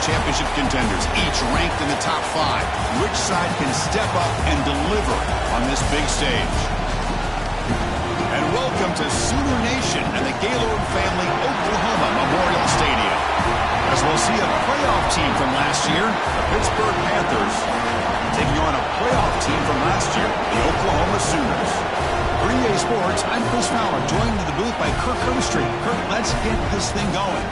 championship contenders, each ranked in the top 5. Which side can step up and deliver on this big stage? And welcome to Sooner Nation and the Gaylord Family Oklahoma Memorial Stadium, as we'll see a playoff team from last year, the Pittsburgh Panthers, taking on a playoff team from last year, the Oklahoma Sooners. For EA Sports, I'm Chris Fowler, joined in the booth by Kirk Herbstreit. Kirk, let's get this thing going.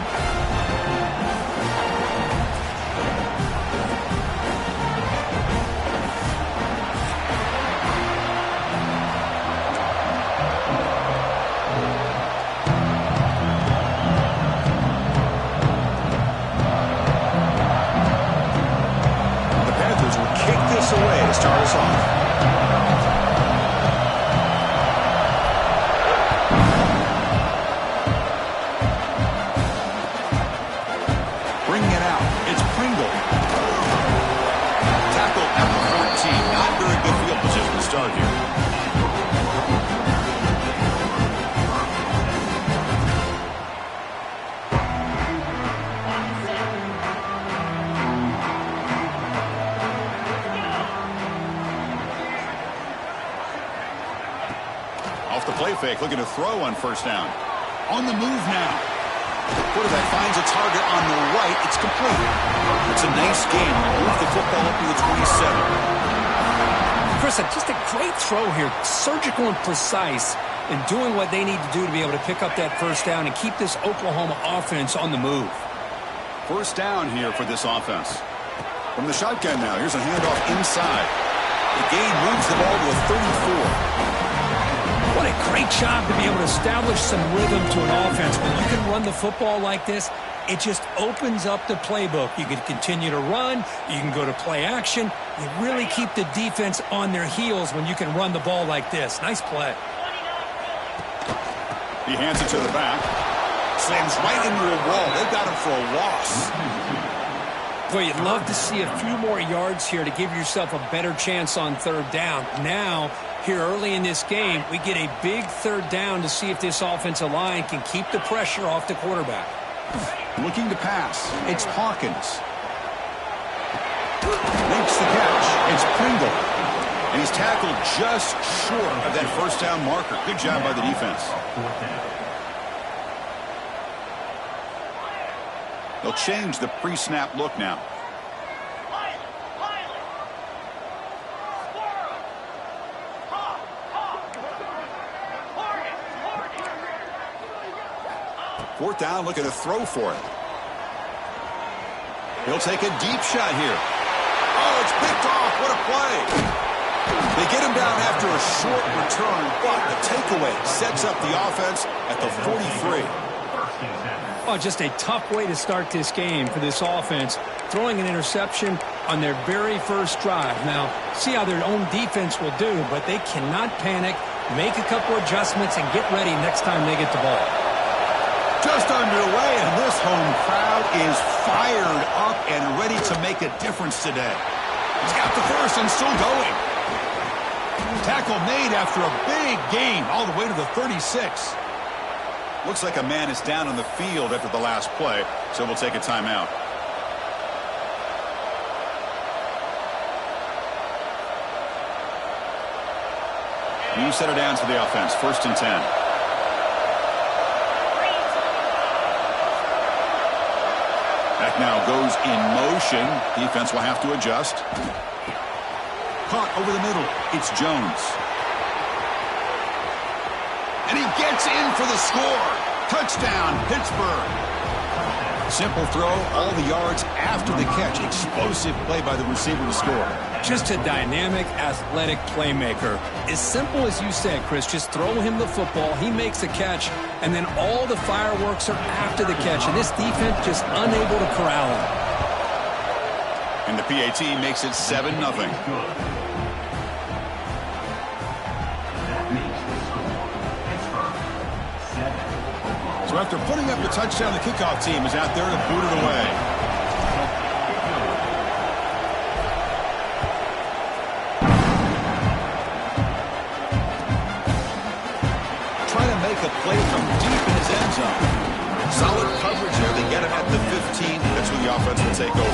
The Panthers will kick this away to start us off. Fake, looking to throw on first down. On the move now. Quarterback finds a target on the right. It's complete. It's a nice game. Move the football up to the 27. Chris, just a great throw here. Surgical and precise in doing what they need to do to be able to pick up that first down and keep this Oklahoma offense on the move. First down here for this offense. From the shotgun now, here's a handoff inside. The gain moves the ball to a 34. What a great job to be able to establish some rhythm to an offense. When you can run the football like this, it just opens up the playbook. You can continue to run. You can go to play action. You really keep the defense on their heels when you can run the ball like this. Nice play. He hands it to the back. Slams right into a wall. They've got him for a loss. Boy, you'd love to see a few more yards here to give yourself a better chance on third down. Now, here early in this game, we get a big third down to see if this offensive line can keep the pressure off the quarterback. Looking to pass. It's Hawkins. Makes the catch. It's Pringle. And he's tackled just short of that first down marker. Good job by the defense. They'll change the pre-snap look now. Fourth down, looking to throw for it. He'll take a deep shot here. Oh, it's picked off. What a play. They get him down after a short return, but the takeaway sets up the offense at the 43. Oh, just a tough way to start this game for this offense. Throwing an interception on their very first drive. Now, see how their own defense will do, but they cannot panic, make a couple adjustments, and get ready next time they get the ball. Just underway, and this home crowd is fired up and ready to make a difference today. He's got the first and still going. Tackle made after a big gain all the way to the 36. Looks like a man is down on the field after the last play, so we'll take a timeout. New set of downs for the offense, 1st and 10. Back now goes in motion. Defense will have to adjust. Caught over the middle. It's Jones. And he gets in for the score. Touchdown, Pittsburgh. Simple throw, all the yards after the catch. Explosive play by the receiver to score. Just a dynamic, athletic playmaker. As simple as you said, Chris, just throw him the football, he makes a catch, and then all the fireworks are after the catch, and this defense just unable to corral him. And the PAT makes it 7-0. So after putting up the touchdown, the kickoff team is out there to boot it away. Trying to play from deep in his end zone. Solid coverage here. They get him at the 15. That's where the the offense will take over.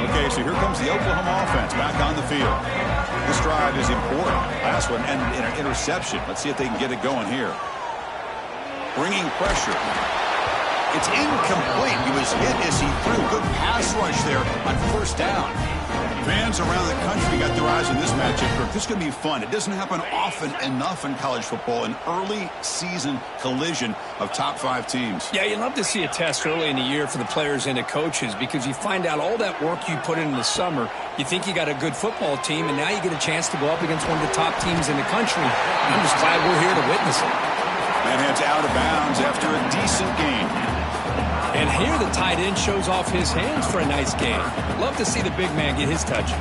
Okay, so here comes the Oklahoma offense back on the field. This drive is important. Last one ended in an interception. Let's see if they can get it going here. Bringing pressure. It's incomplete. He was hit as he threw. Good pass rush there on first down. Fans around the country got their eyes on this matchup. This is going to be fun. It doesn't happen often enough in college football, an early season collision of top 5 teams. Yeah, you love to see a test early in the year for the players and the coaches because you find out all that work you put in the summer. You think you got a good football team, and now you get a chance to go up against one of the top teams in the country. I'm just glad we're here to witness it. And heads out of bounds after a decent game. And here the tight end shows off his hands for a nice game. Love to see the big man get his touches.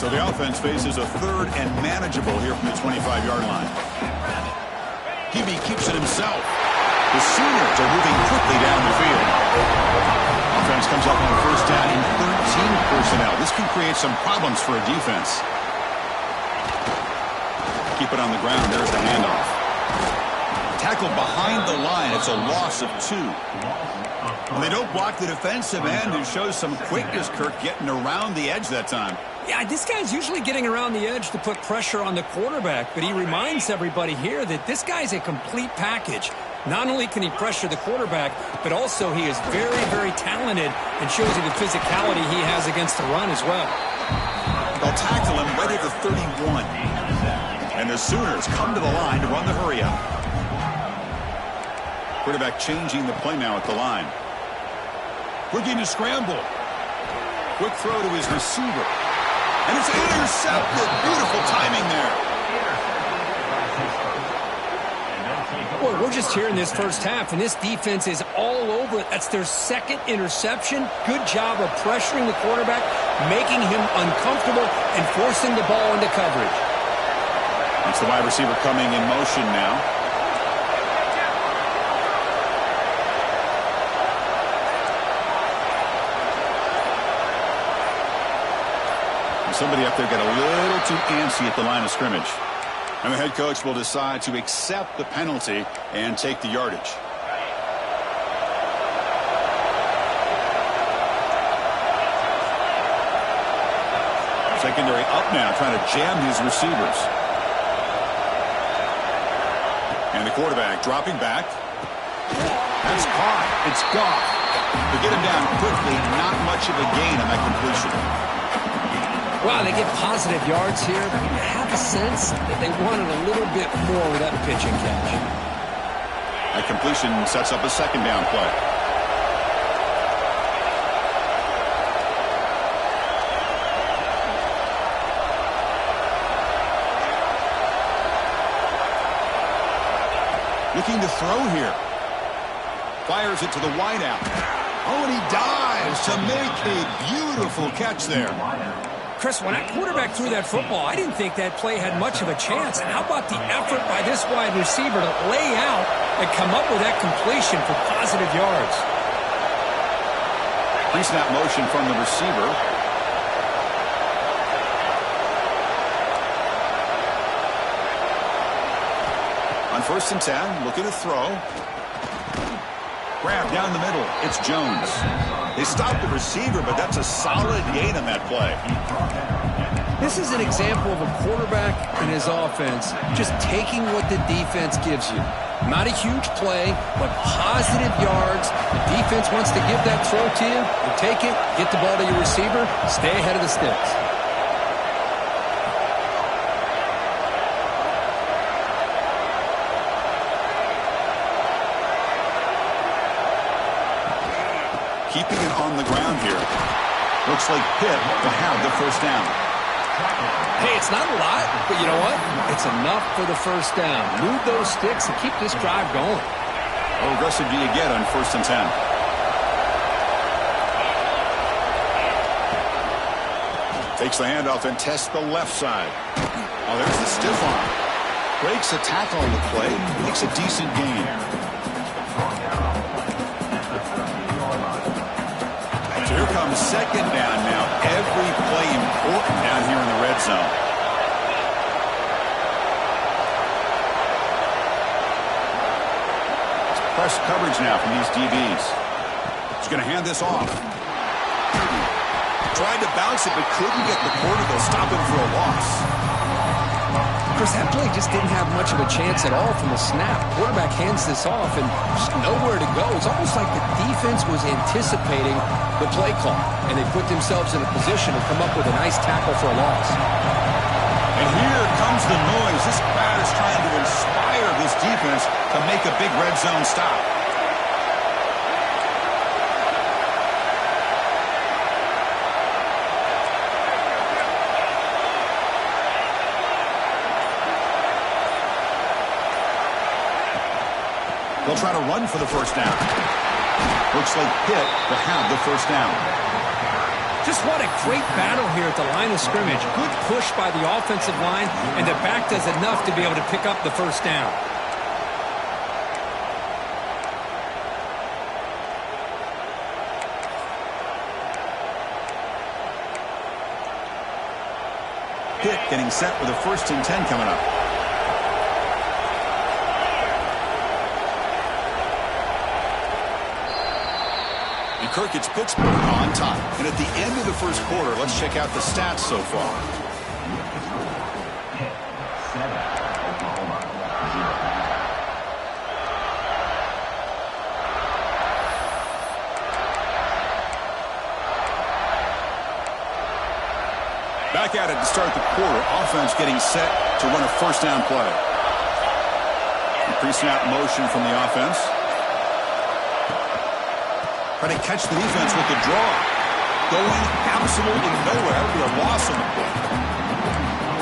So the offense faces a third and manageable here from the 25-yard line. Hebe keeps it himself. The Sooners are moving quickly down the field. Offense comes up on first down in 13 personnel. This can create some problems for a defense. Keep it on the ground. There's the handoff. Tackled behind the line. It's a loss of 2. Well, they don't block the defensive end, who shows some quickness, Kirk, getting around the edge that time. Yeah, this guy's usually getting around the edge to put pressure on the quarterback, but he reminds everybody here that this guy's a complete package. Not only can he pressure the quarterback, but also he is very, very talented and shows you the physicality he has against the run as well. They'll tackle him right at the 31. And the Sooners come to the line to run the hurry-up. Quarterback changing the play now at the line. Looking to scramble. Quick throw to his receiver. And it's intercepted. Beautiful timing there. Boy, we're just here in this first half, and this defense is all over it. That's their second interception. Good job of pressuring the quarterback, making him uncomfortable, and forcing the ball into coverage. It's the wide receiver coming in motion now. And somebody up there got a little too antsy at the line of scrimmage. And the head coach will decide to accept the penalty and take the yardage. Secondary up now, trying to jam his receivers. And the quarterback dropping back. That's caught. It's Goff. To get him down quickly, not much of a gain on that completion. Wow, they get positive yards here, but you have a sense that they wanted a little bit more with that pitch and catch. That completion sets up a second down play. Looking to throw here. Fires it to the wideout. Oh, and he dives to make a beautiful catch there. Chris, when that quarterback threw that football, I didn't think that play had much of a chance. How about the effort by this wide receiver to lay out and come up with that completion for positive yards? Pre-snap motion from the receiver. On 1st and 10, looking to throw. Grab down the middle. It's Jones. They stopped the receiver, but that's a solid gain on that play. This is an example of a quarterback and his offense just taking what the defense gives you. Not a huge play, but positive yards. The defense wants to give that throw to you. You take it, get the ball to your receiver, stay ahead of the sticks. Keeping it on the ground here. Looks like Pitt will have the first down. Hey, it's not a lot, but you know what? It's enough for the first down. Move those sticks and keep this drive going. How aggressive do you get on 1st and 10? Takes the handoff and tests the left side. Oh, there's the stiff arm. Breaks a tackle on the play. Makes a decent gain. Here comes second down now. Every play important down here in the red zone. It's press coverage now from these DBs. He's going to hand this off. Tried to bounce it, but couldn't get the quarter. They'll stop him for a loss. Chris, that play just didn't have much of a chance at all from the snap. Quarterback hands this off and just nowhere to go. It's almost like the defense was anticipating the play call, and they put themselves in a position to come up with a nice tackle for a loss. And here comes the noise. This crowd is trying to inspire this defense to make a big red zone stop. They'll try to run for the first down. Looks like Pitt will have the first down. Just what a great battle here at the line of scrimmage. Good push by the offensive line, and the back does enough to be able to pick up the first down. Pitt getting set with a 1st and 10 coming up. Kirk, it's Pittsburgh on top. And at the end of the first quarter, let's check out the stats so far. Back at it to start the quarter. Offense getting set to run a first down play. Pre-snap motion from the offense. Trying to catch the defense with the draw. Going absolutely nowhere. That would be a loss on the play.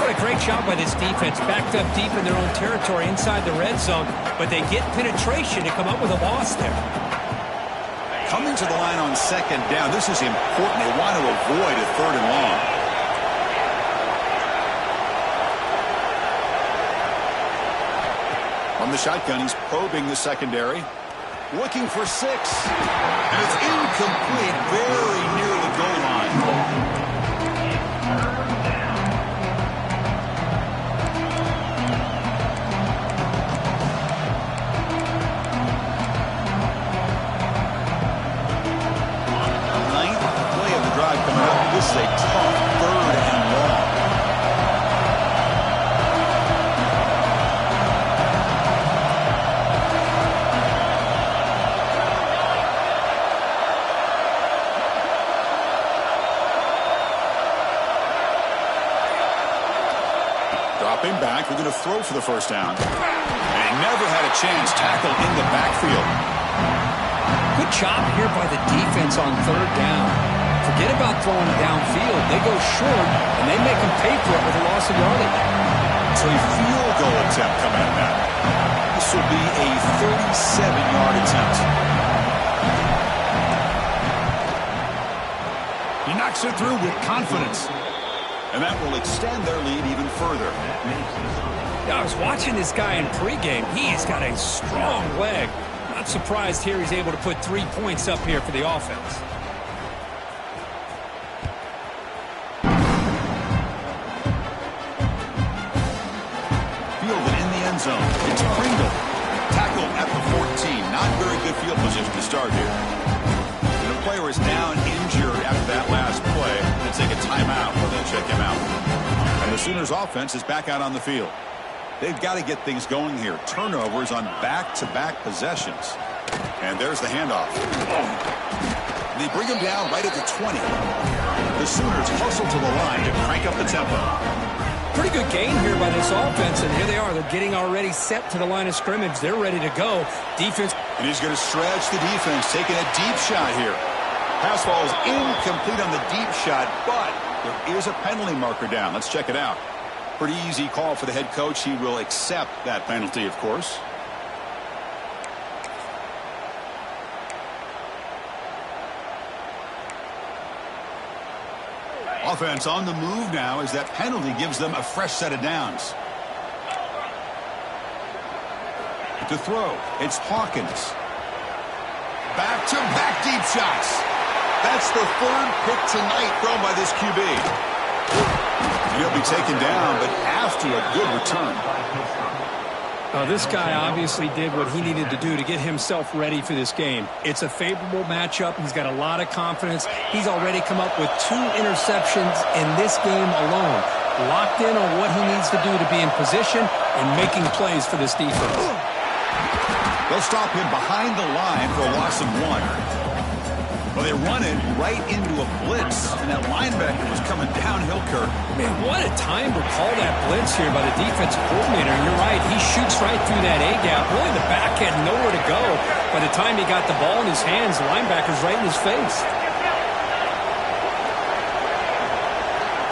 What a great job by this defense. Backed up deep in their own territory inside the red zone, but they get penetration to come up with a loss there. Coming to the line on second down. This is important. They want to avoid a 3rd and long. On the shotgun, he's probing the secondary. Looking for 6. And it's incomplete, very near the goal line. Ninth play of the drive coming up. This is a tough 3rd and long. Dropping back, we're going to throw for the first down. And he never had a chance. Tackle in the backfield. Good job here by the defense on 3rd down. Forget about throwing it downfield. They go short, and they make them pay for it with a loss of yardage. So a field goal attempt coming up now. This will be a 37-yard attempt. He knocks it through with confidence. And that will extend their lead even further. Yeah, I was watching this guy in pregame. He's got a strong leg. Not surprised here he's able to put 3 points up here for the offense. Fielded in the end zone. It's Pringle. Tackled at the 14. Not very good field position to start here. And the player is down injured after that last play. They'll take a timeout or they'll check him out. And the Sooners offense is back out on the field. They've got to get things going here. Turnovers on back-to-back possessions. And there's the handoff. They bring him down right at the 20. The Sooners hustle to the line to crank up the tempo. Pretty good game here by this offense, and here they are. They're getting already set to the line of scrimmage. They're ready to go. Defense. And he's going to stretch the defense, taking a deep shot here. Pass ball is incomplete on the deep shot, but there is a penalty marker down. Let's check it out. Pretty easy call for the head coach. He will accept that penalty, of course. Offense on the move now as that penalty gives them a fresh set of downs. To throw, it's Hawkins. Back-to-back deep shots. That's the third pick tonight thrown by this QB. He'll be taken down, but after a good return. This guy obviously did what he needed to do to get himself ready for this game. It's a favorable matchup. He's got a lot of confidence. He's already come up with 2 interceptions in this game alone. Locked in on what he needs to do to be in position and making plays for this defense. They'll stop him behind the line for a loss of 1. Well, they run it right into a blitz, and that linebacker was coming downhill, Kirk. Man, what a time to call that blitz here by the defensive coordinator. And you're right, he shoots right through that A-gap. Really, the back had nowhere to go. By the time he got the ball in his hands, the linebacker's right in his face.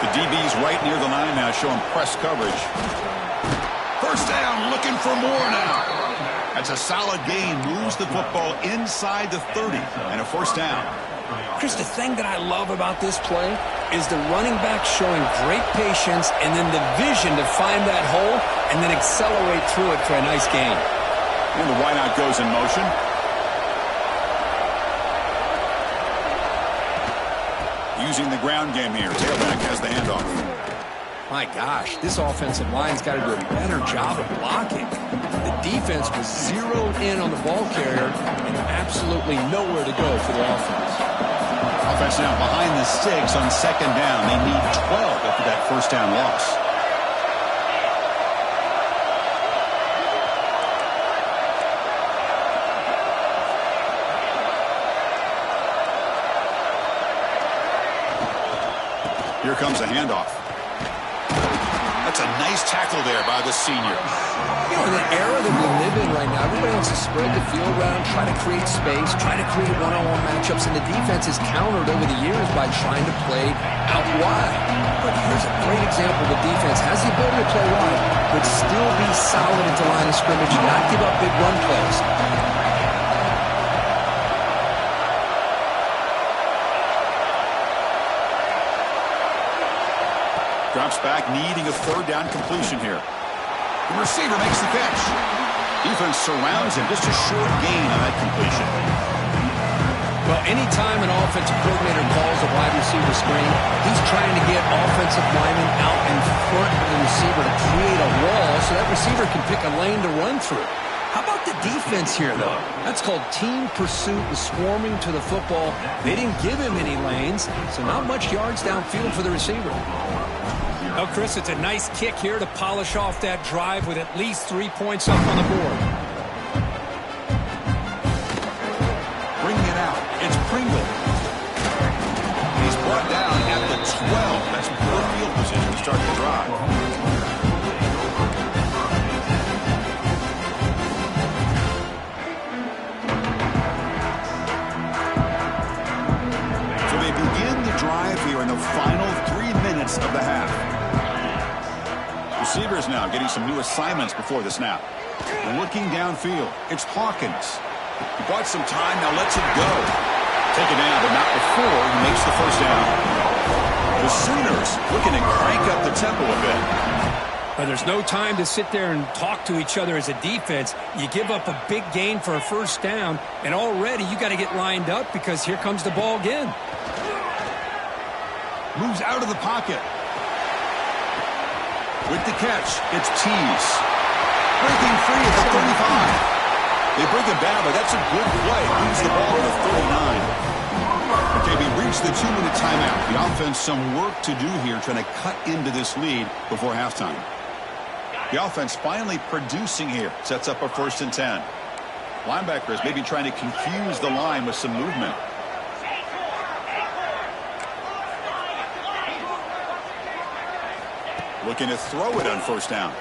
The DB's right near the line now, showing press coverage. First down, looking for more now. That's a solid gain. Moves the football inside the 30 and a first down. Chris, the thing that I love about this play is the running back showing great patience and then the vision to find that hole and then accelerate through it for a nice gain. And the wideout goes in motion. Using the ground game here. Tailback has the handoff. My gosh, this offensive line's got to do a better job of blocking. The defense was zeroed in on the ball carrier and absolutely nowhere to go for the offense. Offense now behind the 6 on second down. They need 12 after that first down loss. Here comes a handoff. That's a nice tackle there by the senior. You know, in the era that we live in right now, everybody wants to spread the field around, try to create space, try to create one-on-one matchups, and the defense is countered over the years by trying to play out wide. But here's a great example. The defense has the ability to play wide, but still be solid at the line of scrimmage and not give up big run plays. Drops back, needing a third down completion here. The receiver makes the catch. Defense surrounds him. Just a short gain on that completion. Well, anytime an offensive coordinator calls a wide receiver screen, he's trying to get offensive linemen out in front of the receiver to create a wall so that receiver can pick a lane to run through. How about the defense here, though? That's called team pursuit and swarming to the football. They didn't give him any lanes, so not much yards downfield for the receiver. Oh, Chris, it's a nice kick here to polish off that drive with at least 3 points up on the board. Bringing it out. It's Pringle. He's brought down at the 12. That's poor field position to start the drive. So they begin the drive here in the final 3 minutes of the half. Receivers now getting some new assignments before the snap. Looking downfield. It's Hawkins. He bought some time, now lets it go. Taken down, but not before he makes the first down. The Sooners looking to crank up the tempo a bit. But there's no time to sit there and talk to each other as a defense. You give up a big gain for a first down, and already you got to get lined up because here comes the ball again. Moves out of the pocket. With the catch, it's Tease. Breaking free at the 35. They bring him down, but that's a good play. Moves the ball to the 39. Okay, we reached the 2-minute timeout. The offense some work to do here trying to cut into this lead before halftime. The offense finally producing here. Sets up a 1st and 10. Linebackers maybe trying to confuse the line with some movement. Looking to throw it on first down.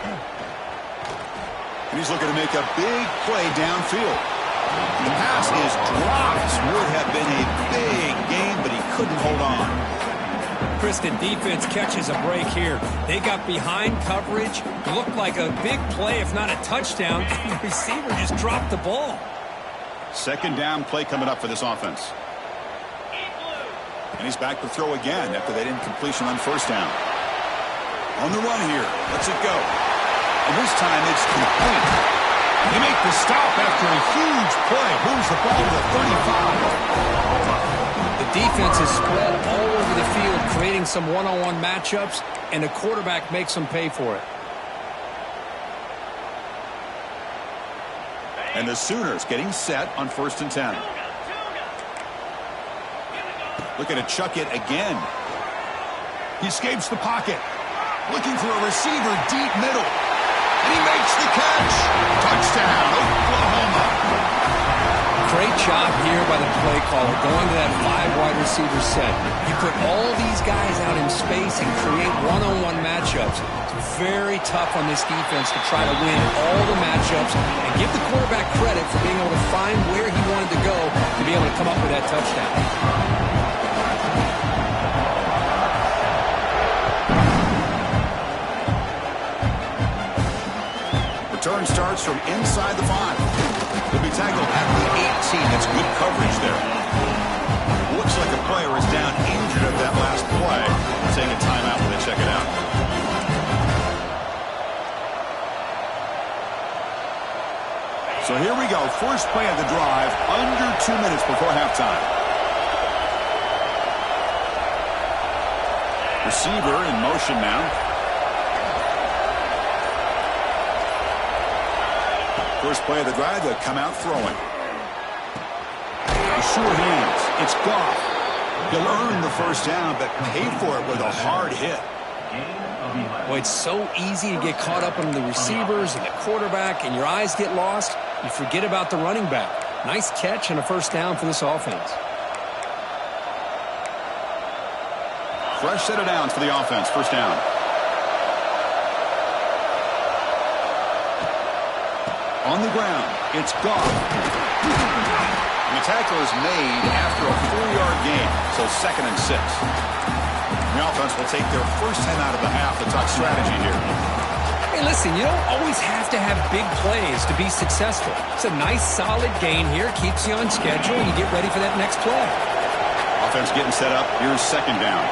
And he's looking to make a big play downfield. The pass is dropped. Would have been a big gain, but he couldn't hold on. Kristen, defense catches a break here. They got behind coverage. Looked like a big play, if not a touchdown. The receiver just dropped the ball. Second down play coming up for this offense. And he's back to throw again after that incompletion on first down. On the run here. Lets it go. And this time it's complete. They make the stop after a huge play. Moves the ball to the 35. The defense is spread all over the field, creating some one-on-one matchups, and the quarterback makes them pay for it. And the Sooners getting set on 1st and 10. Looking to chuck it again. He escapes the pocket. Looking for a receiver deep middle. And he makes the catch. Touchdown, Oklahoma. Great job here by the play caller going to that 5 wide receiver set. You put all these guys out in space and create one-on-one matchups. It's very tough on this defense to try to win all the matchups and give the quarterback credit for being able to find where he wanted to go to be able to come up with that touchdown. Return starts from inside the 5. He'll be tackled at the 18. That's good coverage there. Looks like a player is down injured at that last play. Taking a timeout when they check it out. So here we go. First play of the drive, under 2 minutes before halftime. Receiver in motion now. First play of the drive, they'll come out throwing. The sure hands. It's Goff. He'll earn the first down, but pay for it with a hard hit. Well, it's so easy to get caught up on the receivers and the quarterback, and your eyes get lost. You forget about the running back. Nice catch and a first down for this offense. Fresh set of downs for the offense. First down. On the ground, it's Goff. And the tackle is made after a 4-yard gain, so 2nd and 6. The offense will take their first time out of the half to talk strategy here. Hey, listen, you don't always have to have big plays to be successful. It's a nice, solid gain here. Keeps you on schedule, and you get ready for that next play. Offense getting set up. Here's 2nd down.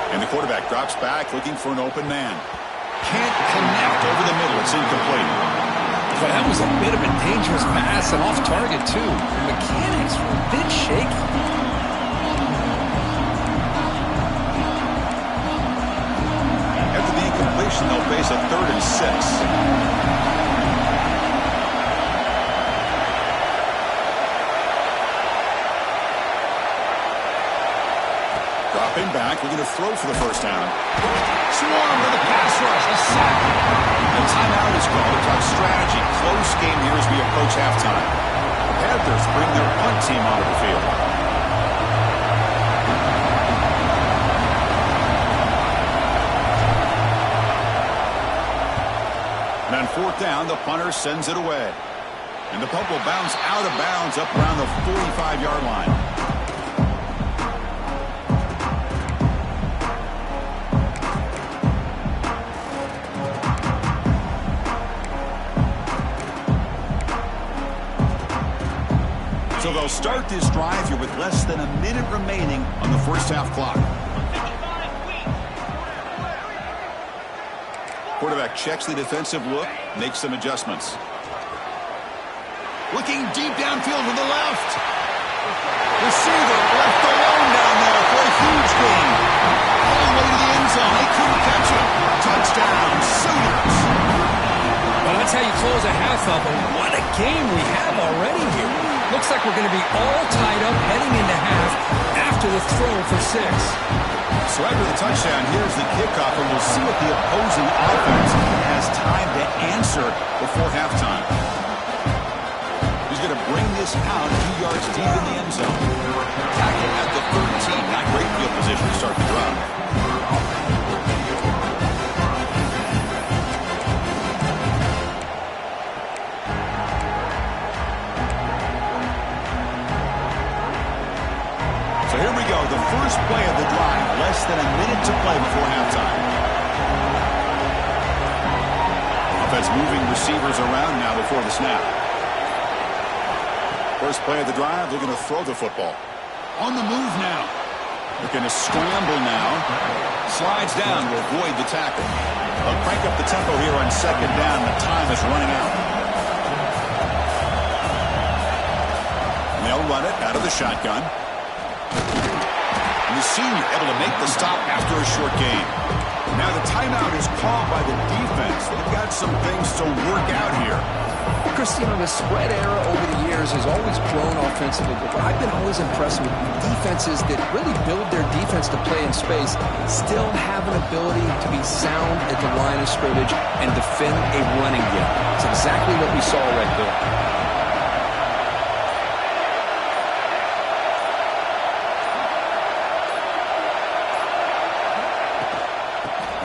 And the quarterback drops back, looking for an open man. Can't connect over the middle. It's incomplete. But that was a bit of a dangerous pass and off target, too. The mechanics were a bit shaky. After the incompletion, they'll face a 3rd and 6. Dropping back, we're going to throw for the first down. Swarm to the pass rush, a sack. The timeout is called to talk strategy. Close game here as we approach halftime. The Panthers bring their punt team onto the field. And on 4th down, the punter sends it away. And the punt will bounce out of bounds up around the 45-yard line. So they'll start this drive here with less than a minute remaining on the first half clock. Quarterback checks the defensive look, makes some adjustments. Looking deep downfield to the left. Receiver left alone down there for a huge gain. All the way to the end zone. They couldn't catch him. Touchdown, Sooners. Well, that's how you close a half up, and what a game we have already here. Looks like we're going to be all tied up heading into half after the throw for 6. So after the touchdown, here's the kickoff, and we'll see what the opposing offense has time to answer before halftime. He's going to bring this out 2 yards deep in the end zone. Tackle at the 13. Not great field position to start the drive. Here we go, the first play of the drive, less than a minute to play before halftime. Offense moving receivers around now before the snap. First play of the drive, looking to throw the football. On the move now. Looking to scramble now. Slides down to avoid the tackle. They'll crank up the tempo here on 2nd down. The time is running out. run it out of the shotgun. And the senior able to make the stop after a short gain. Now the timeout is called by the defense. They've got some things to work out here. Christian, the spread era over the years has always grown offensively, but I've been always impressed with defenses that really build their defense to play in space, still have an ability to be sound at the line of scrimmage and defend a running game. It's exactly what we saw right there.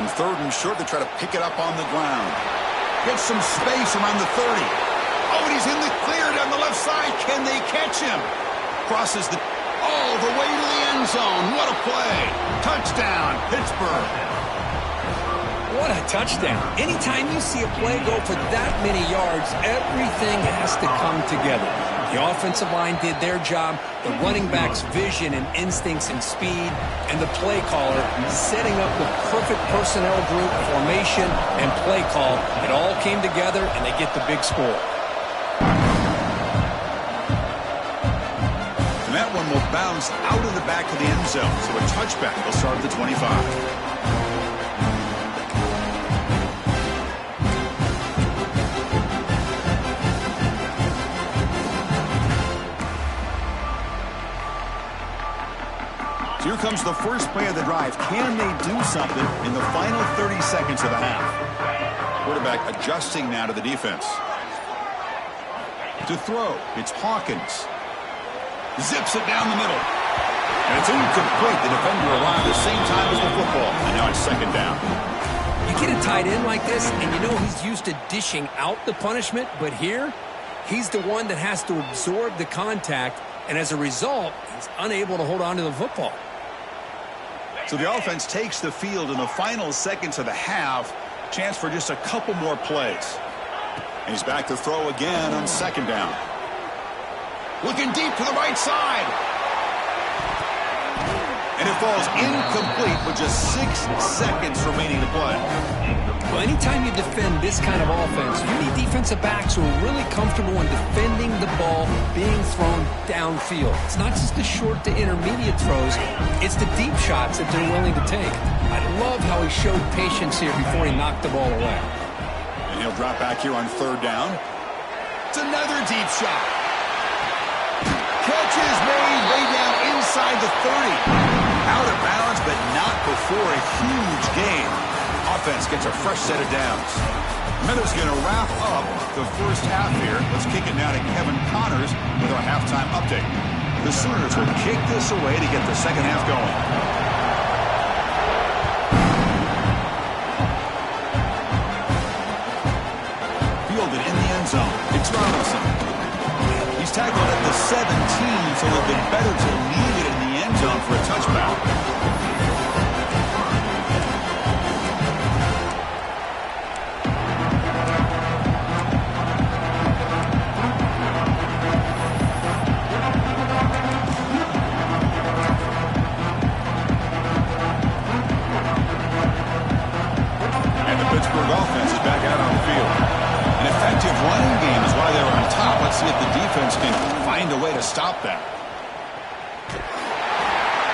On 3rd and short, they try to pick it up on the ground. Gets some space around the 30. Oh, and he's in the clear down the left side. Can they catch him? Crosses all the way to the end zone. What a play. Touchdown, Pittsburgh. What a touchdown. Anytime you see a play go for that many yards, everything has to come together. The offensive line did their job, the running back's vision and instincts and speed, and the play caller setting up the perfect personnel group, formation, and play call. It all came together, and they get the big score. And that one will bounce out of the back of the end zone, so a touchback will start at the 25. Here comes the first play of the drive. Can they do something in the final 30 seconds of the half? Quarterback adjusting now to the defense. To throw, it's Hawkins. Zips it down the middle. And it's incomplete. The defender arrived at the same time as the football. And now it's 2nd down. You get a tight end like this, and you know he's used to dishing out the punishment, but here, he's the one that has to absorb the contact, and as a result, he's unable to hold on to the football. So the offense takes the field in the final seconds of the half. Chance for just a couple more plays. And he's back to throw again on 2nd down. Looking deep to the right side. And it falls incomplete with just 6 seconds remaining to play. Well, anytime you defend this kind of offense, you need defensive backs who are really comfortable in defending the ball being thrown downfield. It's not just the short to intermediate throws, it's the deep shots that they're willing to take. I love how he showed patience here before he knocked the ball away. And he'll drop back here on 3rd down. It's another deep shot. Catch is made way down inside the 30. Out of bounds, but not before a huge gain. Offense gets a fresh set of downs. Mithers going to wrap up the first half here. Let's kick it now to Kevin Connors with our halftime update. The Sooners will kick this away to get the second half going. Fielded in the end zone. It's Robinson. He's tackled at the 17, so it'll be better to leave it in the end zone for a touchback. Offense is back out on the field. An effective running game is why they're on top. Let's see if the defense can find a way to stop that.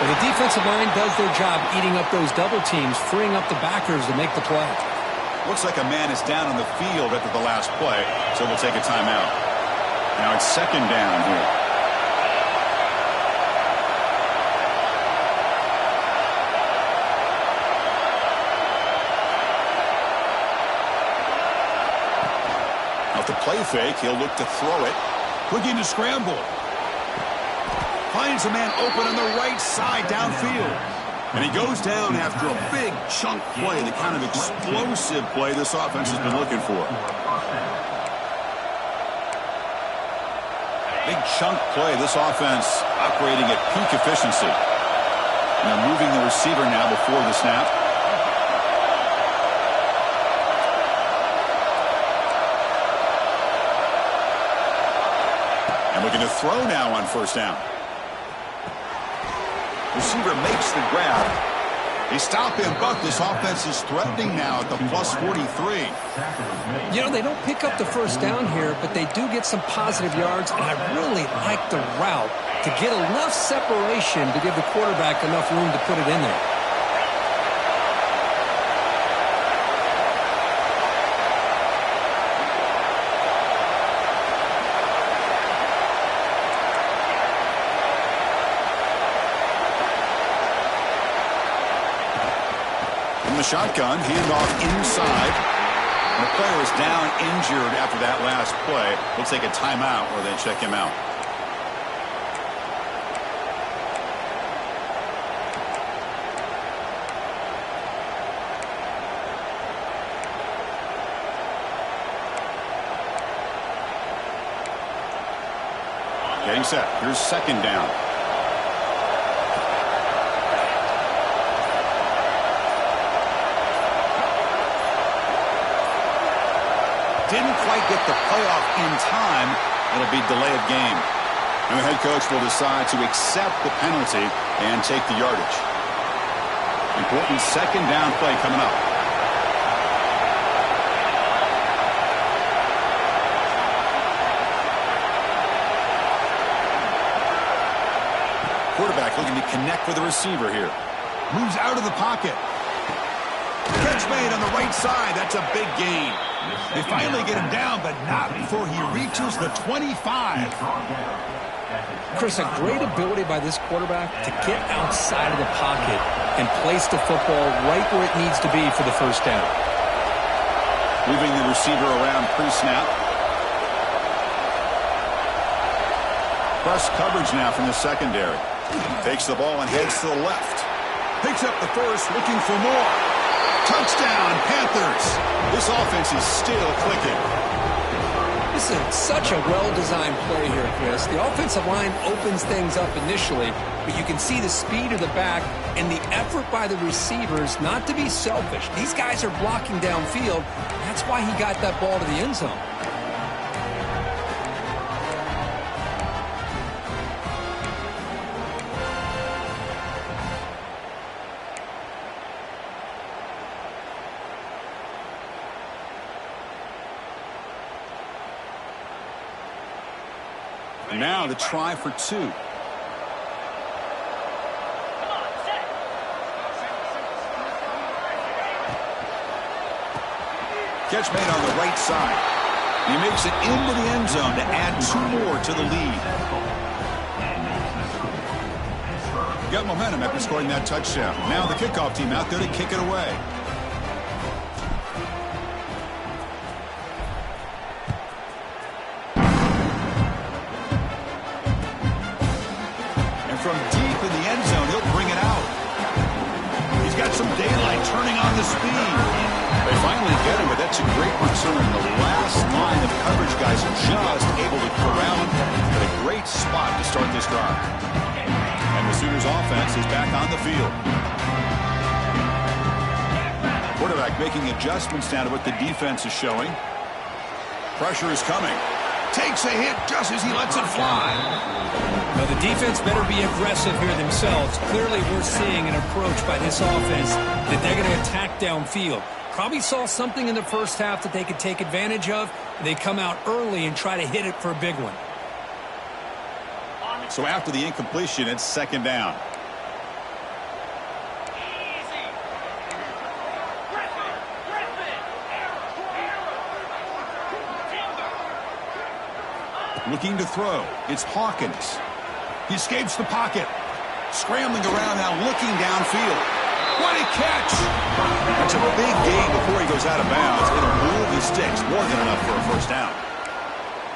Well, the defensive line does their job eating up those double teams, freeing up the backers to make the play. Looks like a man is down on the field after the last play, so we'll take a timeout. Now it's 2nd down here. The play fake, he'll look to throw it. Looking to scramble. Finds a man open on the right side downfield. And he goes down after a big chunk play, the kind of explosive play this offense has been looking for. Big chunk play, this offense operating at peak efficiency. Now moving the receiver now before the snap. Looking to throw now on 1st down. Receiver makes the grab. They stop him, but this offense is threatening now at the plus 43. You know, they don't pick up the first down here, but they do get some positive yards, and I really like the route to get enough separation to give the quarterback enough room to put it in there. The shotgun, handoff inside. And the player is down injured after that last play. We'll take a timeout or then check him out. Getting set. Here's second down. Didn't quite get the playoff in time. It'll be delay of game. And the head coach will decide to accept the penalty and take the yardage. Important second down play coming up. Quarterback looking to connect with the receiver here. Moves out of the pocket. Catch made on the right side. That's a big gain. They finally get him down, but not before he reaches the 25. Chris, a great ability by this quarterback to get outside of the pocket and place the football right where it needs to be for the first down. Moving the receiver around pre-snap. Press coverage now from the secondary. Takes the ball and heads to the left. Picks up the first, looking for more. Touchdown, Panthers. This offense is still clicking. This is such a well-designed play here, Chris. The offensive line opens things up initially, but you can see the speed of the back and the effort by the receivers not to be selfish. These guys are blocking downfield. That's why he got that ball to the end zone. Now to try for two. Catch made on the right side. He makes it into the end zone to add two more to the lead. Got momentum after scoring that touchdown. Now the kickoff team out there to kick it away. From deep in the end zone, he'll bring it out. He's got some daylight turning on the speed. They finally get him, but that's a great return. The last line of coverage guys are just able to corral him at a great spot to start this drive. And the Sooners offense is back on the field. Quarterback making adjustments down to what the defense is showing. Pressure is coming. Takes a hit just as he lets it fly. Well, the defense better be aggressive here themselves. Clearly, we're seeing an approach by this offense that they're going to attack downfield. Probably saw something in the first half that they could take advantage of. They come out early and try to hit it for a big one. So after the incompletion, it's second down. Looking to throw. It's Hawkins. He escapes the pocket. Scrambling around now, looking downfield. What a catch! That's a big gain before he goes out of bounds. It'll move the sticks. More than enough for a first down.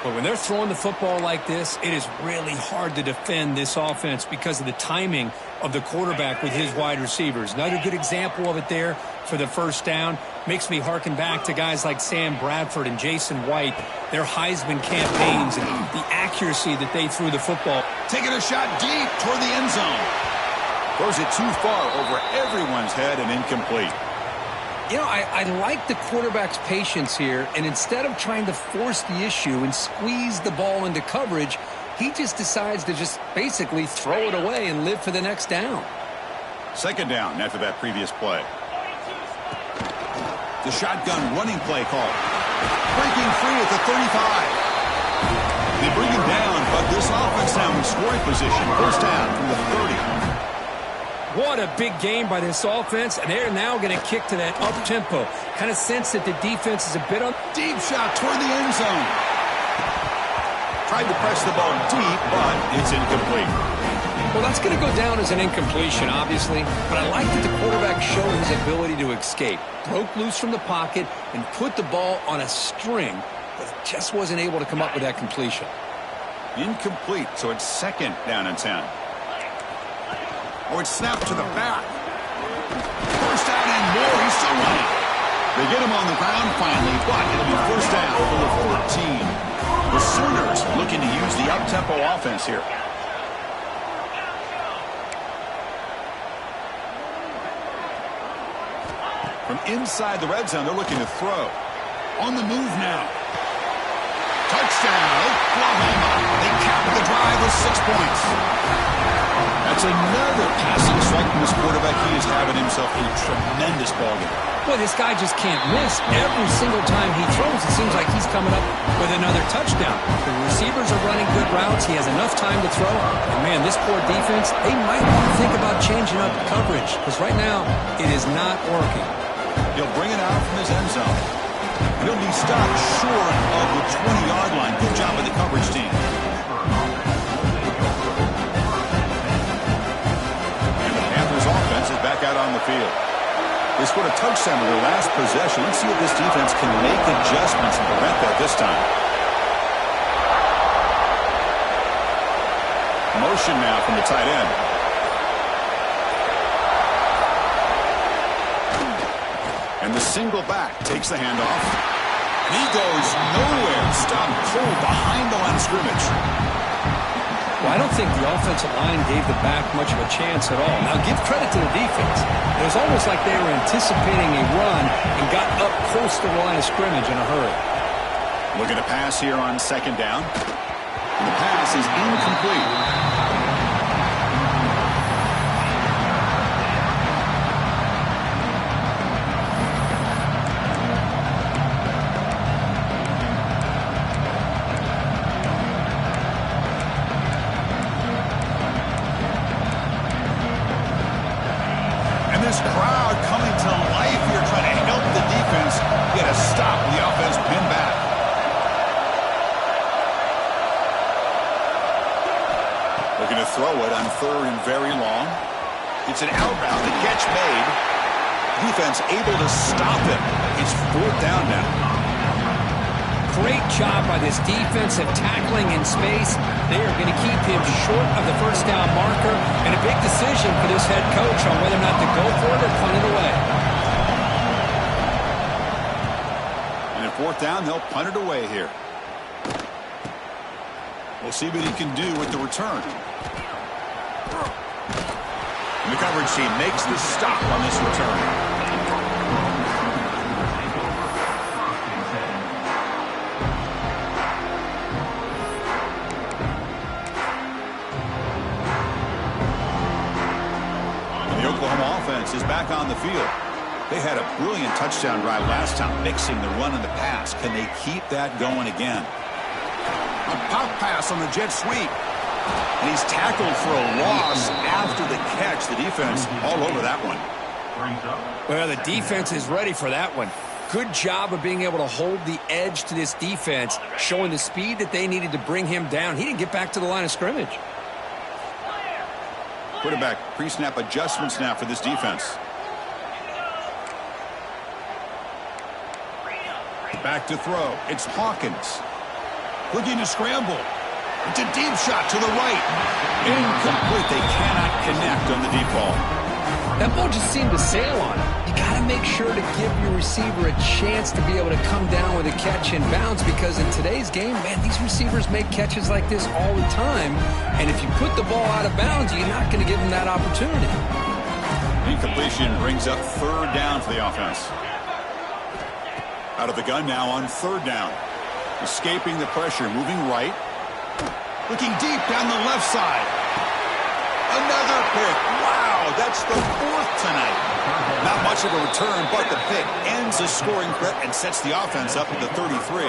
But when they're throwing the football like this, it is really hard to defend this offense because of the timing of the quarterback with his wide receivers. Another good example of it there for the first down. Makes me harken back to guys like Sam Bradford and Jason White, their Heisman campaigns and the accuracy that they threw the football. Taking a shot deep toward the end zone. Throws it too far over everyone's head and incomplete. You know, I like the quarterback's patience here, and instead of trying to force the issue and squeeze the ball into coverage, he just decides to just basically throw it away and live for the next down. Second down after that previous play. The shotgun running play call. Breaking free at the 35. They bring him down, but this offense now in scoring position. First down from the 30. What a big game by this offense, and they're now going to kick to that up-tempo. Kind of sense that the defense is a bit on. Deep shot toward the end zone. Tried to press the ball deep, but it's incomplete. Well, that's going to go down as an incompletion, obviously, but I like that the quarterback showed his ability to escape. Broke loose from the pocket and put the ball on a string, but just wasn't able to come up with that completion. Incomplete, so it's second down and 10. Oh, it's snapped to the back. First down and more. He's still running. They get him on the ground finally, but it'll be first down for the 14. The Sooners looking to use the up-tempo offense here. From inside the red zone, they're looking to throw. On the move now. Touchdown, Oklahoma. They cap the drive with 6 points. That's another passing strike from this quarterback. He is having himself a tremendous ballgame. Well, this guy just can't miss. Every single time he throws, it seems like he's coming up with another touchdown. The receivers are running good routes. He has enough time to throw. And, man, this poor defense, they might want to think about changing up coverage because right now it is not working. He'll bring it out from his end zone. He'll be stopped short of the 20-yard line. Good job by the coverage team. And the Panthers offense is back out on the field. They scored a touchdown in their last possession. Let's see if this defense can make adjustments and prevent that this time. Motion now from the tight end. And the single back takes the handoff. He goes nowhere. Stopped cold behind the line of scrimmage. Well, I don't think the offensive line gave the back much of a chance at all. Now, give credit to the defense. It was almost like they were anticipating a run and got up close to the line of scrimmage in a hurry. Looking to pass here on second down. And the pass is incomplete. This crowd coming to life here, trying to help the defense get a stop. The offense pinned back. Looking to throw it on third and very long. It's an outbound. The catch made. Defense able to stop it. It's fourth down now. Great job by this defensive tackling in space. They are going to keep him short of the first down marker, and a big decision for this head coach on whether or not to go for it or punt it away. And at fourth down, they'll punt it away here. We'll see what he can do with the return. And the coverage team makes the stop on this return. Is back on the field. They had a brilliant touchdown drive last time, mixing the run and the pass. Can they keep that going again? A pop pass on the jet sweep. And he's tackled for a loss after the catch. The defense all over that one. Well, the defense is ready for that one. Good job of being able to hold the edge to this defense, showing the speed that they needed to bring him down. He didn't get back to the line of scrimmage. Quarterback pre-snap adjustments now for this defense. Back to throw. It's Hawkins. Looking to scramble. It's a deep shot to the right. Incomplete. They cannot connect on the deep ball. That ball just seemed to sail on him. You got to make sure to give your receiver a chance to be able to come down with a catch and bounce, because in today's game, man, these receivers make catches like this all the time. And if you put the ball out of bounds, you're not going to give them that opportunity. Incompletion brings up third down for the offense. Out of the gun now on third down. Escaping the pressure, moving right. Looking deep down the left side. Another pick. Wow, Wow, that's the 4th tonight. Not much of a return, but the pick ends the scoring threat and sets the offense up at the 33.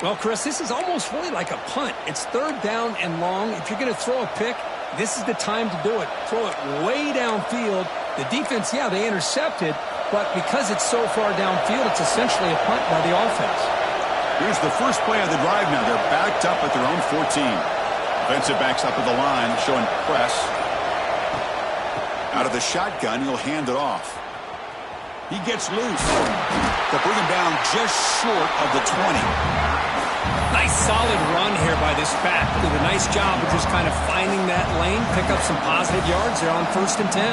Well, Chris, this is almost really like a punt. It's 3rd down and long. If you're going to throw a pick, this is the time to do it. Throw it way downfield. The defense, yeah, they intercepted, but because it's so far downfield, it's essentially a punt by the offense. Here's the first play of the drive now. They're backed up at their own 14. Defensive backs up at the line, showing press. Out of the shotgun, he'll hand it off. He gets loose. They'll bring him down just short of the 20. Nice solid run here by this back. Did a nice job of just kind of finding that lane, pick up some positive yards there on 1st and 10.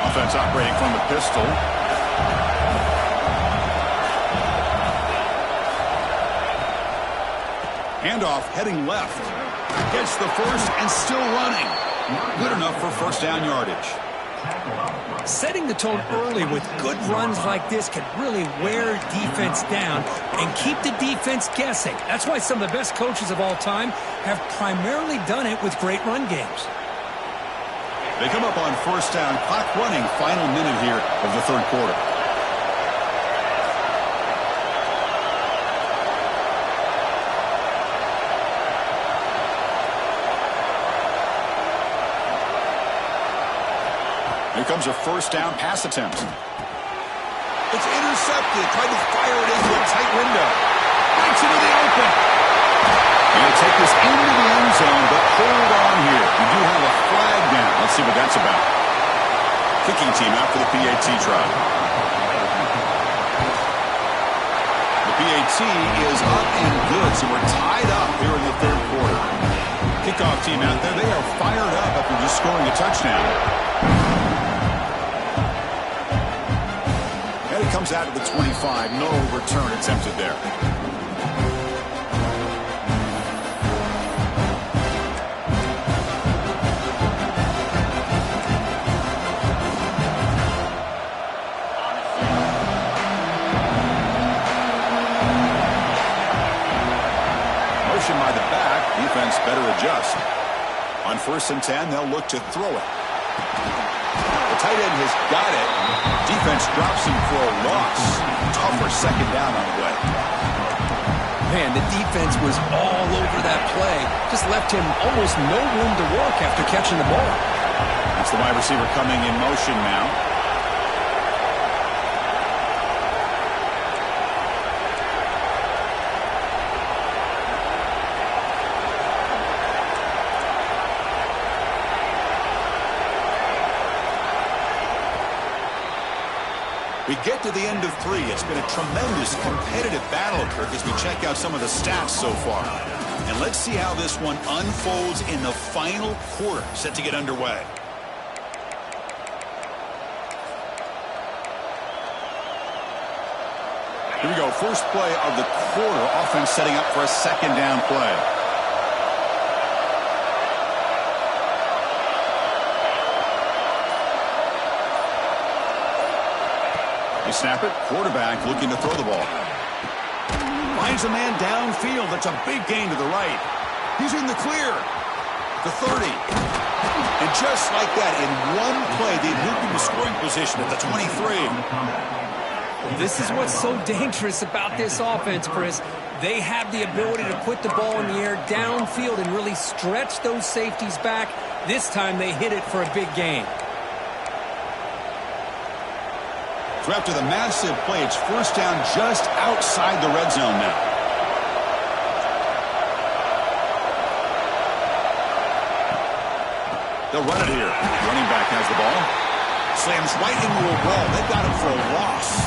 Offense operating from the pistol. Handoff heading left. Gets the first and still running. Good enough for 1st down yardage. Setting the tone early with good runs like this can really wear defense down and keep the defense guessing. That's why some of the best coaches of all time have primarily done it with great run games. They come up on 1st down, clock running, final minute here of the 3rd quarter. Here comes a 1st down pass attempt. It's intercepted. Tried to fire it into a tight window. Breaks into the open. He'll take this into the end zone, but hold on here. We do have a flag down. Let's see what that's about. Kicking team out for the PAT try. The PAT is up and good, so we're tied up here in the 3rd quarter. Kickoff team out there. They are fired up after just scoring a touchdown. And he comes out of the 25. No return attempted there. Motion by the back. Defense better adjust. On 1st and 10, they'll look to throw it. The tight end has got it. Defense drops him for a loss. Tougher 2nd down on the way. Man, the defense was all over that play. Just left him almost no room to work after catching the ball. That's the wide receiver coming in motion now. We get to the end of 3. It's been a tremendous competitive battle, Kirk, as we check out some of the stats so far. And let's see how this one unfolds in the final quarter, set to get underway. Here we go. First play of the quarter. Offense setting up for a 2nd down play. They snap it. Quarterback looking to throw the ball. Finds a man downfield. That's a big gain to the right. He's in the clear. The 30. And just like that, in one play, they moved into scoring position at the 23. This is what's so dangerous about this offense, Chris. They have the ability to put the ball in the air downfield and really stretch those safeties back. This time they hit it for a big gain. So after the massive play, it's 1st down just outside the red zone now. They'll run it here. Running back has the ball. Slams right into a wall. They got him for a loss.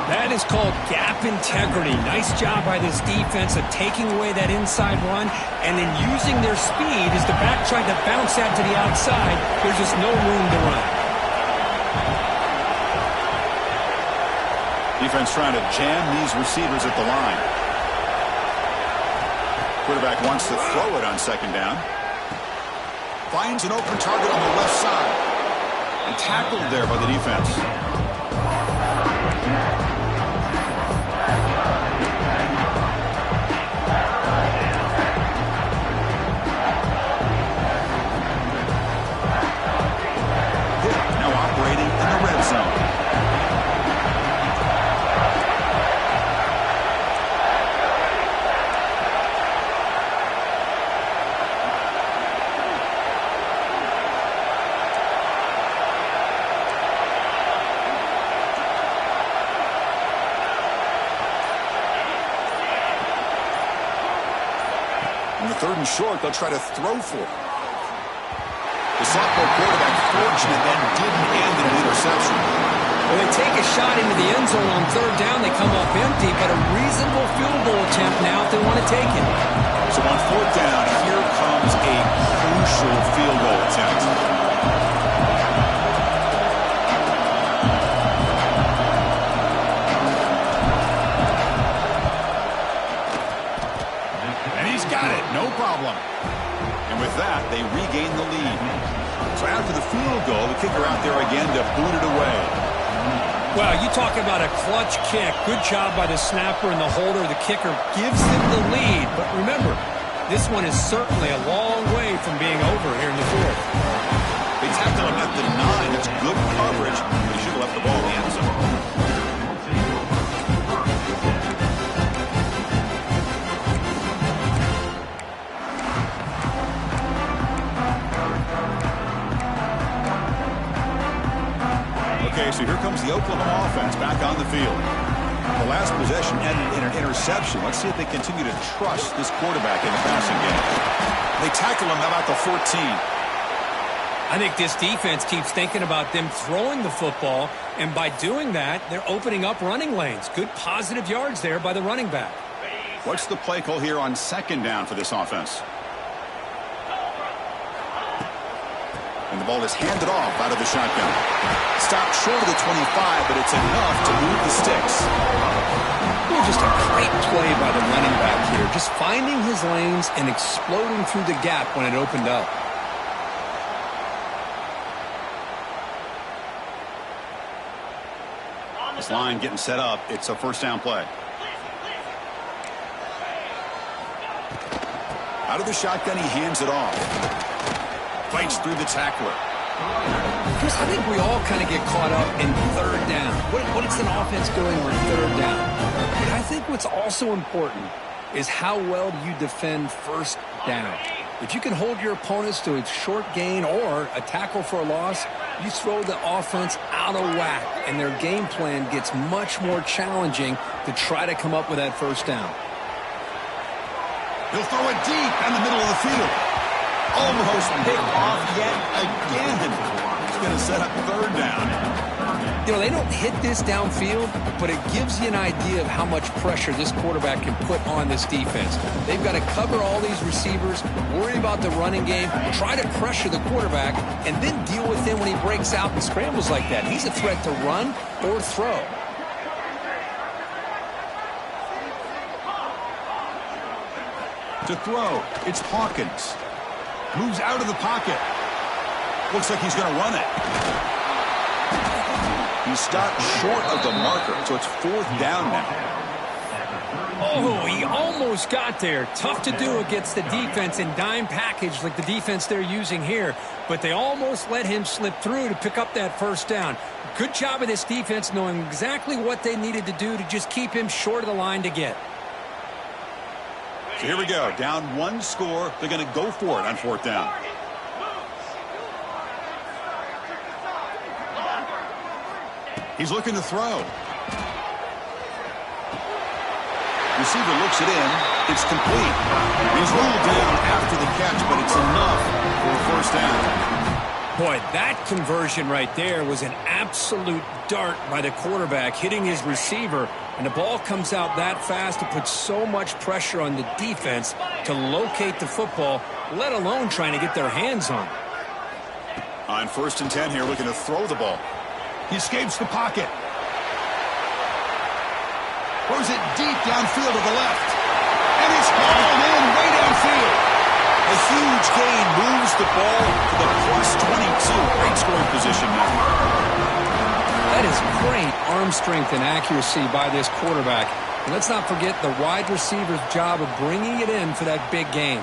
That is called gap integrity. Nice job by this defense of taking away that inside run and then using their speed as the back tried to bounce that to the outside. There's just no room to run. Defense trying to jam these receivers at the line. Quarterback wants to throw it on 2nd down. Finds an open target on the left side. And tackled there by the defense. On the 3rd and short, they'll try to throw for it. The sophomore quarterback fortunate that didn't end in an interception. Well, they take a shot into the end zone on 3rd down. They come up empty, but a reasonable field goal attempt now if they want to take it. So on 4th down, here comes a crucial field goal attempt. And he's got it, no problem. And with that, they regain the lead. So after the field goal, the kicker out there again to boot it away. Well, you talk about a clutch kick. Good job by the snapper and the holder. The kicker gives them the lead. But remember, this one is certainly a long way from being over here in the 4th. They tackled him at the 9. That's good coverage. They should have left the ball in the end zone. Okay, so here comes the Oklahoma offense back on the field. The last possession ended in an interception. Let's see if they continue to trust this quarterback in the passing game. They tackle him about the 14. I think this defense keeps thinking about them throwing the football, and by doing that, they're opening up running lanes. Good positive yards there by the running back. What's the play call here on 2nd down for this offense? And the ball is handed off out of the shotgun. Stopped short of the 25, but it's enough to move the sticks. Well, just a great play by the running back here. Just finding his lanes and exploding through the gap when it opened up. This line getting set up. It's a 1st down play. Out of the shotgun, he hands it off. Fights through the tackler. Chris, I think we all kind of get caught up in 3rd down. What is an offense going on 3rd down? But I think what's also important is how well do you defend 1st down. If you can hold your opponents to a short gain or a tackle for a loss, you throw the offense out of whack, and their game plan gets much more challenging to try to come up with that 1st down. He'll throw it deep in the middle of the field. Almost picked off yet again. He's going to set up 3rd down. You know, they don't hit this downfield, but it gives you an idea of how much pressure this quarterback can put on this defense. They've got to cover all these receivers, worry about the running game, try to pressure the quarterback, and then deal with him when he breaks out and scrambles like that. He's a threat to run or throw. To throw, it's Hawkins. Moves out of the pocket. Looks like he's going to run it. He stopped short of the marker, so it's 4th down now. Oh, he almost got there. Tough to do against the defense in dime package like the defense they're using here, but they almost let him slip through to pick up that 1st down. Good job of this defense knowing exactly what they needed to do to just keep him short of the line to get. So here we go. Down 1 score. They're going to go for it on 4th down. He's looking to throw. Receiver looks it in. It's complete. He's rolled down after the catch, but it's enough for a 1st down. Boy, that conversion right there was an absolute dart by the quarterback hitting his receiver, and the ball comes out that fast to put so much pressure on the defense to locate the football, let alone trying to get their hands on it. On 1st and 10 here, looking to throw the ball. He escapes the pocket. Throws it deep downfield to the left. And it's hauled in way downfield. A huge gain moves the ball to the +22. Great scoring position now. That is great arm strength and accuracy by this quarterback. And let's not forget the wide receiver's job of bringing it in for that big game.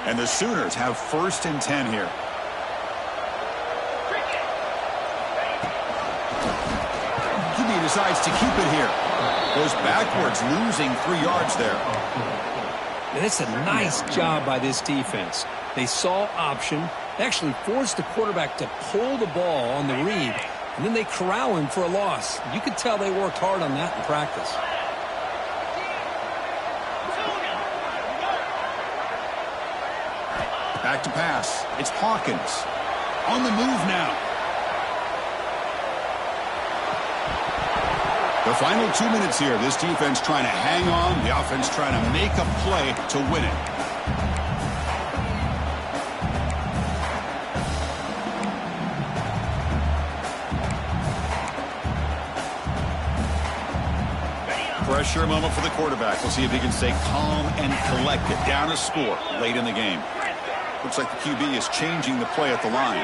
And the Sooners have 1st and 10 here. QB decides to keep it here. Goes backwards, losing 3 yards there. And it's a nice job by this defense. They saw option, actually forced the quarterback to pull the ball on the read, and then they corral him for a loss. You could tell they worked hard on that in practice. Back to pass. It's Hawkins. On the move now. The final 2 minutes here. This defense trying to hang on. The offense trying to make a play to win it. Pressure moment for the quarterback. We'll see if he can stay calm and collected. Down a score late in the game. Looks like the QB is changing the play at the line.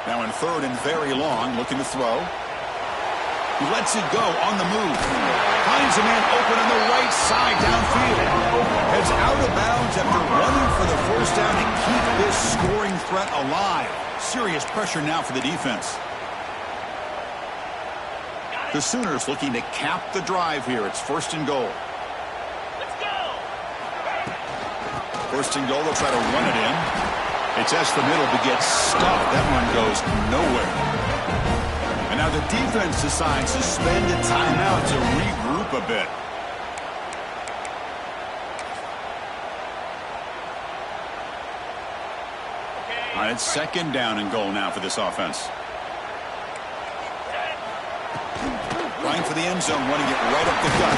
Now in third and very long, looking to throw. He lets it go on the move. Finds a man open on the right side downfield. Heads out of bounds after running for the first down to keep this scoring threat alive. Serious pressure now for the defense. The Sooners looking to cap the drive here. It's first and goal. Let's go. First and goal, they'll try to run it in. They test the middle but get stuffed. That one goes nowhere. And now the defense decides to spend a timeout to regroup a bit. All right, it's second down and goal now for this offense. Running for the end zone, running it right up the gut.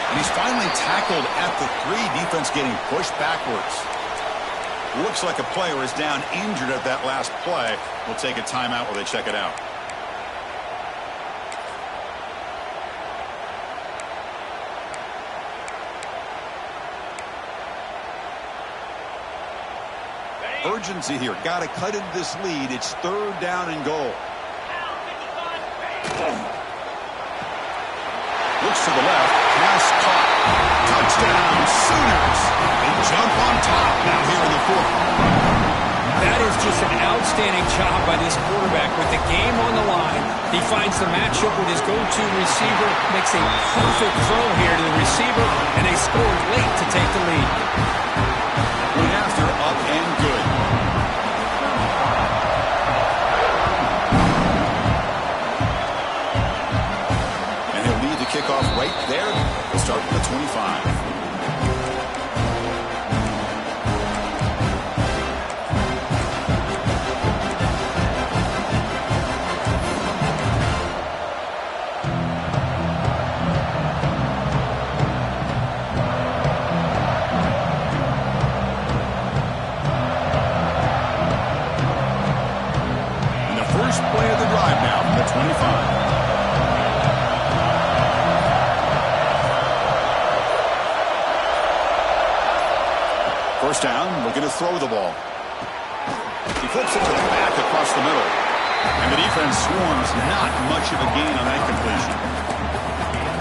And he's finally tackled at the 3. Defense getting pushed backwards. Looks like a player is down injured at that last play. We'll take a timeout while they check it out. Urgency here. Got to cut into this lead. It's third down and goal. Looks to the left. Pass caught. Touchdown, Sooners. They jump on top now here in the fourth. That is just an outstanding job by this quarterback with the game on the line. He finds the matchup with his go-to receiver, makes a perfect throw here to the receiver, and they scored late to take the lead. One after, up and good. Kickoff right there. We'll start at the 25. And the first play of the drive now from the 25. First down, looking to throw the ball. He flips it to the back across the middle. And the defense swarms. Not much of a gain on that completion.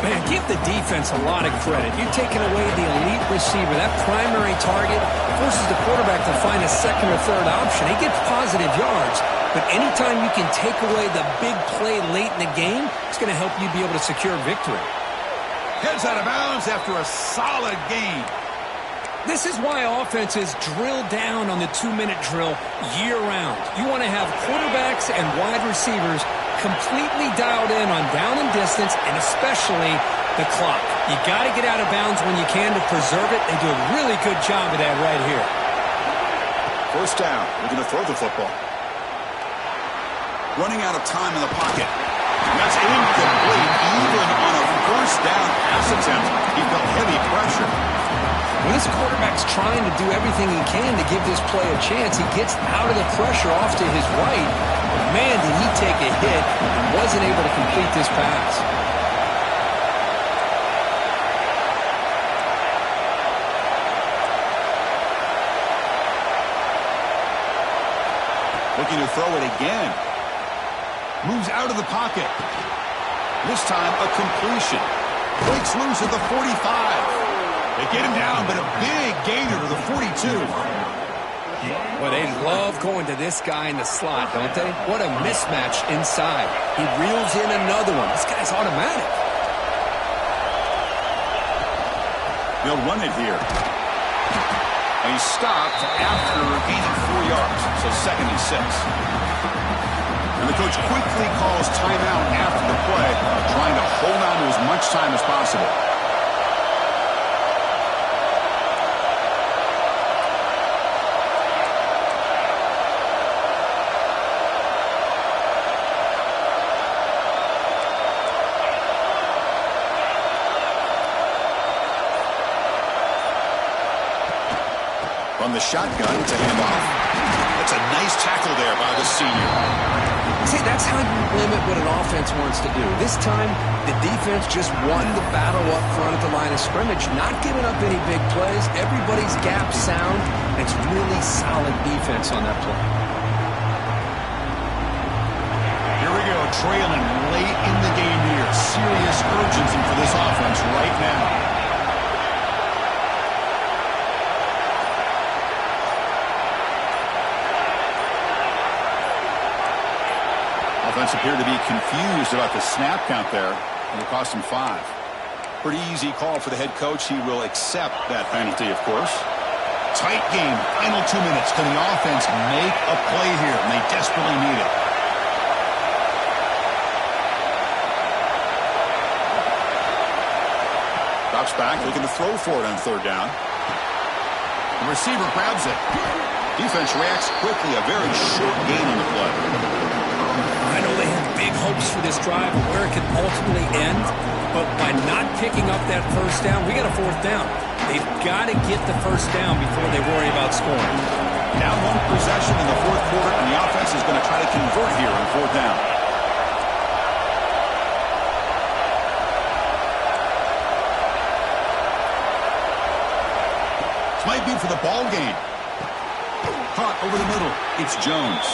Man, give the defense a lot of credit. You're taking away the elite receiver. That primary target forces the quarterback to find a second or third option. He gets positive yards. But anytime you can take away the big play late in the game, it's going to help you be able to secure victory. Heads out of bounds after a solid gain. This is why offenses drill down on the 2-minute drill year-round. You want to have quarterbacks and wide receivers completely dialed in on down and distance, and especially the clock. You got to get out of bounds when you can to preserve it. They do a really good job of that right here. First down. We're going to throw the football. Running out of time in the pocket. That's incomplete. Even on a first down pass attempt, he felt heavy pressure. When this quarterback's trying to do everything he can to give this play a chance, he gets out of the pressure off to his right. But man, did he take a hit and wasn't able to complete this pass. Looking to throw it again. Moves out of the pocket. This time a completion. Breaks loose at the 45. They get him down, but a big gainer to the 42. Well, they love going to this guy in the slot, don't they? What a mismatch inside. He reels in another one. This guy's automatic. They'll run it here. And he stopped after gaining 4 yards, so 2nd and 6. And the coach quickly calls timeout after the play, trying to hold on to as much time as possible. From the shotgun to hand off. That's a nice tackle there by the senior. See, that's how you limit what an offense wants to do. This time, the defense just won the battle up front at the line of scrimmage, not giving up any big plays. Everybody's gap sound. It's really solid defense on that play. Here we go, trailing late in the game here. Serious urgency for this offense right now. Offense appeared to be confused about the snap count there, and it cost him 5. Pretty easy call for the head coach. He will accept that penalty, of course. Tight game, final 2 minutes. Can the offense make a play here? And they desperately need it. Drops back, looking to throw for it on 3rd down. The receiver grabs it. Defense reacts quickly. A very short gain on the play. I know they had big hopes for this drive and where it could ultimately end, but by not picking up that 1st down, we got a 4th down. They've got to get the 1st down before they worry about scoring. Down 1 possession in the 4th quarter, and the offense is going to try to convert here on 4th down. This might be for the ball game. Caught over the middle. It's Jones.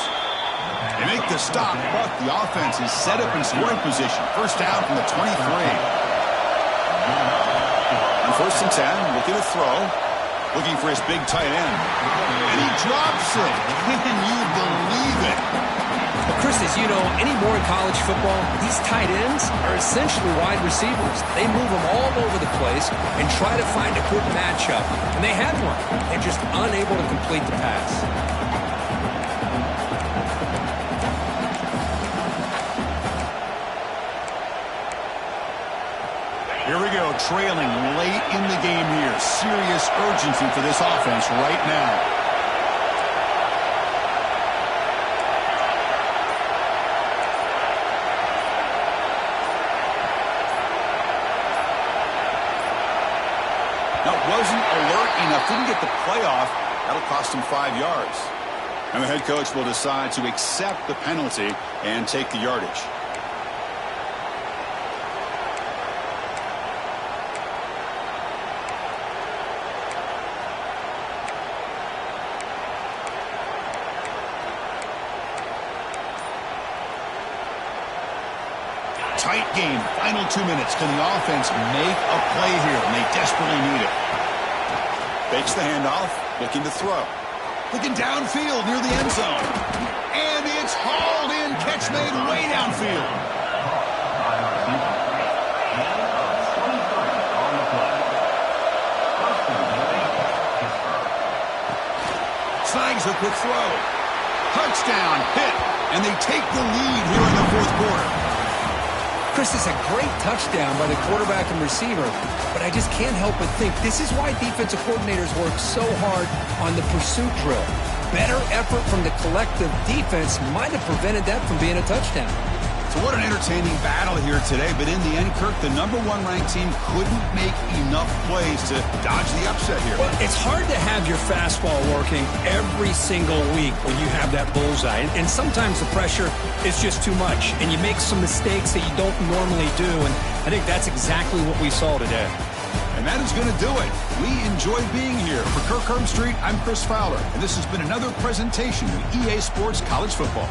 They make the stop, but the offense is set up in scoring position. 1st down from the 23. On 1st and 10, looking to throw. Looking for his big tight end. And he drops it. Can you believe it? Well, Chris, as you know, anymore in college football, these tight ends are essentially wide receivers. They move them all over the place and try to find a good matchup. And they had one. They're just unable to complete the pass. Here we go, trailing late in the game here. Serious urgency for this offense right now. Now, wasn't alert enough, didn't get the play off. That'll cost him 5 yards. And the head coach will decide to accept the penalty and take the yardage. Tight game, final 2 minutes. Can the offense make a play here? And they desperately need it. Fakes the handoff, looking to throw. Looking downfield near the end zone. And it's hauled in. Catch made way downfield. Snags a quick throw. Touchdown, hit. And they take the lead here in the 4th quarter. Chris, is a great touchdown by the quarterback and receiver, but I just can't help but think this is why defensive coordinators work so hard on the pursuit drill. Better effort from the collective defense might have prevented that from being a touchdown. So what an entertaining battle here today, but in the end, Kirk, the #1 ranked team couldn't make enough plays to dodge the upset here. Well, it's hard to have your fastball working every single week when you have that bullseye, and sometimes the pressure is just too much, and you make some mistakes that you don't normally do, and I think that's exactly what we saw today. And that is going to do it. We enjoyed being here. For Kirk Herbstreit, I'm Chris Fowler, and this has been another presentation of EA Sports College Football.